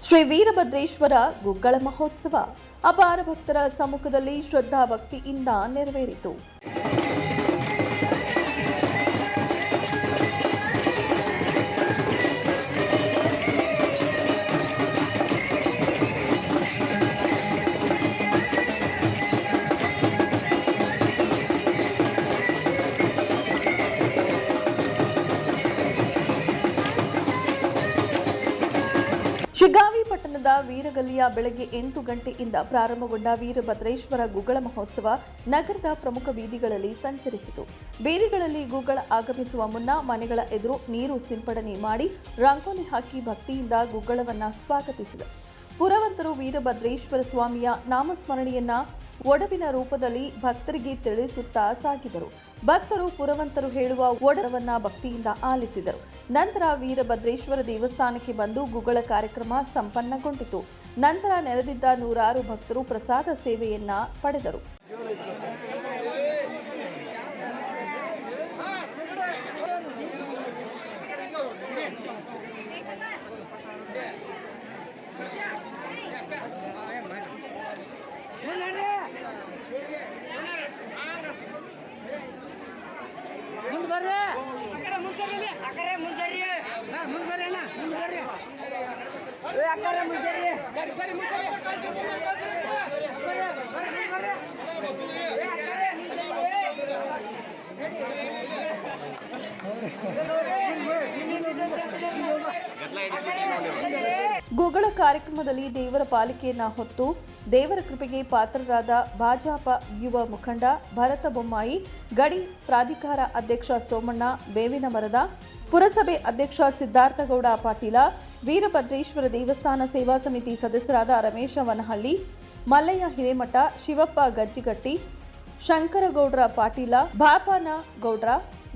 ಶ್ರೀ ವೀರಭದ್ರೇಶ್ವರ ಗುಗ್ಗಳ ಮಹೋತ್ಸವ ಅಪಾರ ಭಕ್ತರ ಸಮ್ಮುಖದಲ್ಲಿ ಶ್ರದ್ಧಾ ಭಕ್ತಿಯಿಂದ ನೆರವೇರಿತು. ಶಿಗ್ಗಾವಿ ಪಟ್ಟಣದ ವೀರಗಲ್ಲಿಯ ಬೆಳಗ್ಗೆ 8 ಗಂಟೆಯಿಂದ ಪ್ರಾರಂಭಗೊಂಡ ವೀರಭದ್ರೇಶ್ವರ ಗುಗ್ಗಳ ಮಹೋತ್ಸವ ನಗರದ ಪ್ರಮುಖ ಬೀದಿಗಳಲ್ಲಿ ಸಂಚರಿಸಿತು. ಬೀದಿಗಳಲ್ಲಿ ಗುಗ್ಗಳ ಆಗಮಿಸುವ ಮುನ್ನ ಮನೆಗಳ ಎದುರು ನೀರು ಸಿಂಪಡಣೆ ಮಾಡಿ ರಂಗೋಲಿ ಹಾಕಿ ಭಕ್ತಿಯಿಂದ ಗುಗ್ಗಳವನ್ನ ಸ್ವಾಗತಿಸಿದರು. ಪುರವಂತರು ವೀರಭದ್ರೇಶ್ವರ ಸ್ವಾಮಿಯ ನಾಮಸ್ಮರಣೆಯನ್ನ ಒಡವಿನ ರೂಪದಲ್ಲಿ ಭಕ್ತರಿಗೆ ತಿಳಿಸುತ್ತಾ ಸಾಗಿದರು. ಭಕ್ತರು ಪುರವಂತರು ಹೇಳುವ ಒಡವನ್ನ ಭಕ್ತಿಯಿಂದ ಆಲಿಸಿದರು. ನಂತರ ವೀರಭದ್ರೇಶ್ವರ ದೇವಸ್ಥಾನಕ್ಕೆ ಬಂದು ಗುಗ್ಗಳ ಕಾರ್ಯಕ್ರಮ ಸಂಪನ್ನಗೊಂಡಿತು. ನಂತರ ನೆರೆದಿದ್ದ ನೂರಾರು ಭಕ್ತರು ಪ್ರಸಾದ ಸೇವೆಯನ್ನ ಪಡೆದರು. ಮುಂದೆ ಬರ್ರಿ ಅಕರೆ ಮುಂಜಾರಿ ಮುಂದೆ ಬರ್ರಿ ಅಣ್ಣ ಮುಂದೆ ಬರ್ರಿ ಅಕರೆ ಮುಂಜಾರಿ ಸರಿ ಸರಿ ಮುಂಜಾರಿ ಗುಗ್ಗಳ ಕಾರ್ಯಕ್ರಮದಲ್ಲಿ ದೇವರ ಪಾಲಿಕೆಯನ್ನ ಹೊತ್ತು ದೇವರ ಕೃಪೆಗೆ ಪಾತ್ರರಾದ ಭಾಜಪ ಯುವ ಮುಖಂಡ ಭರತ ಬೊಮ್ಮಾಯಿ, ಗಡಿ ಪ್ರಾಧಿಕಾರ ಅಧ್ಯಕ್ಷ ಸೋಮಣ್ಣ ಬೇವಿನಮರದ, ಪುರಸಭೆ ಅಧ್ಯಕ್ಷ ಸಿದ್ಧಾರ್ಥಗೌಡ ಪಾಟೀಲ, ವೀರಭದ್ರೇಶ್ವರ ದೇವಸ್ಥಾನ ಸೇವಾ ಸಮಿತಿ ಸದಸ್ಯರಾದ ರಮೇಶ ವನಹಳ್ಳಿ, ಮಲ್ಲಯ್ಯ ಹಿರೇಮಠ, ಶಿವಪ್ಪ ಗಜ್ಜಿಗಟ್ಟಿ, ಶಂಕರಗೌಡ್ರ ಪಾಟೀಲ, ಬಾಪನ ಗೌಡ್ರ,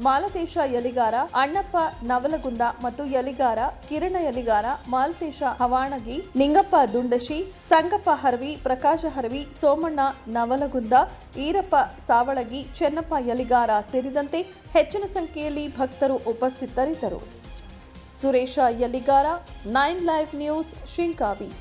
ಮಾಲತೇಶ ಯಲಿಗಾರ, ಅಣ್ಣಪ್ಪ ನವಲಗುಂದ ಮತ್ತು ಯಲಿಗಾರ, ಕಿರಣ ಯಲಿಗಾರ, ಮಾಲತೇಶ ಹವಾಣಗಿ, ನಿಂಗಪ್ಪ ದುಂಡಶಿ, ಸಂಗಪ್ಪ ಹರವಿ, ಪ್ರಕಾಶ ಹರವಿ, ಸೋಮಣ್ಣ ನವಲಗುಂದ, ಈರಪ್ಪ ಸಾವಳಗಿ, ಚೆನ್ನಪ್ಪ ಯಲಿಗಾರ ಸೇರಿದಂತೆ ಹೆಚ್ಚಿನ ಸಂಖ್ಯೆಯಲ್ಲಿ ಭಕ್ತರು ಉಪಸ್ಥಿತರಿದ್ದರು. Suresh Yaligar, 9 live news, Shiggavi.